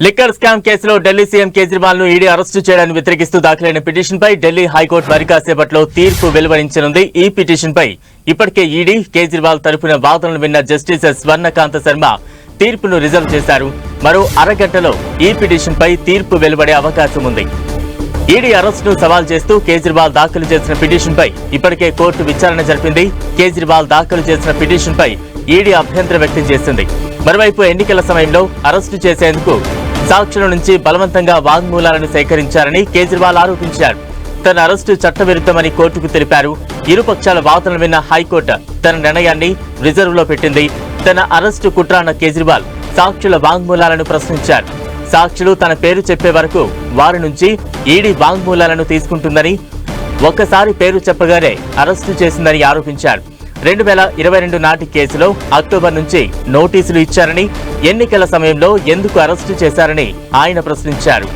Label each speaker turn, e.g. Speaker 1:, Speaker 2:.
Speaker 1: Liquor scam కేసులో Delhi CM Kejriwal ను ED arrest చేయడాన్ని వ్యతిరేకిస్తూ దాఖలైన పిటిషన్ పై ఢిల్లీ హైకోర్టు మరి కాసేపట్లో తీర్పు వెలువరించనుంది. ఈ పిటిషన్ పై ఇప్పటికే ఈడీ కేజ్రీవాల్ తరపున వాదనలు విన్న జస్టిస్ స్వర్ణకాంత శర్మ తీర్పును రిజర్వ్ చేశారు. మరో అరగంటలో ఈ పిటిషన్ పై తీర్పు వెలువడే అవకాశం ఉంది. ఈడీ అరెస్టును సవాల్ చేస్తూ కేజ్రీవాల్ దాఖలు చేసిన పిటిషన్ పై ఇప్పటికే కోర్టు విచారణ జరిపింది. కేజ్రీవాల్ దాఖలు చేసిన పిటిషన్ పై ఈడీ అభ్యంతరం వ్యక్తం చేసింది. మరోవైపు ఎన్నికల సమయంలో అరెస్టు చేసేందుకు సాక్షుల నుంచి బలవంతంగా వాంగ్మూలాలను సేకరించారని కేజ్రీవాల్ ఆరోపించారు. తన అరెస్టు చట్టవిరుద్ధమని కోర్టుకు తెలిపారు. ఇరుపక్షాల వాదనలు విన్న హైకోర్టు తన నిర్ణయాన్ని రిజర్వ్ లో పెట్టింది. తన అరెస్టు కుట్ర అన్న కేజ్రీవాల్ సాక్షుల వాంగ్మూలాలను ప్రశ్నించారు. సాక్షులు తన పేరు చెప్పే వరకు వారి నుంచి ఈడీ వాంగ్మూలాలను తీసుకుంటుందని, ఒక్కసారి పేరు చెప్పగానే అరెస్టు చేసిందని ఆరోపించారు. 2022 నాటి కేసులో అక్టోబర్ నుంచి నోటీసులు ఇచ్చారని, ఎన్నికల సమయంలో ఎందుకు అరెస్టు చేశారని ఆయన ప్రశ్నించారు.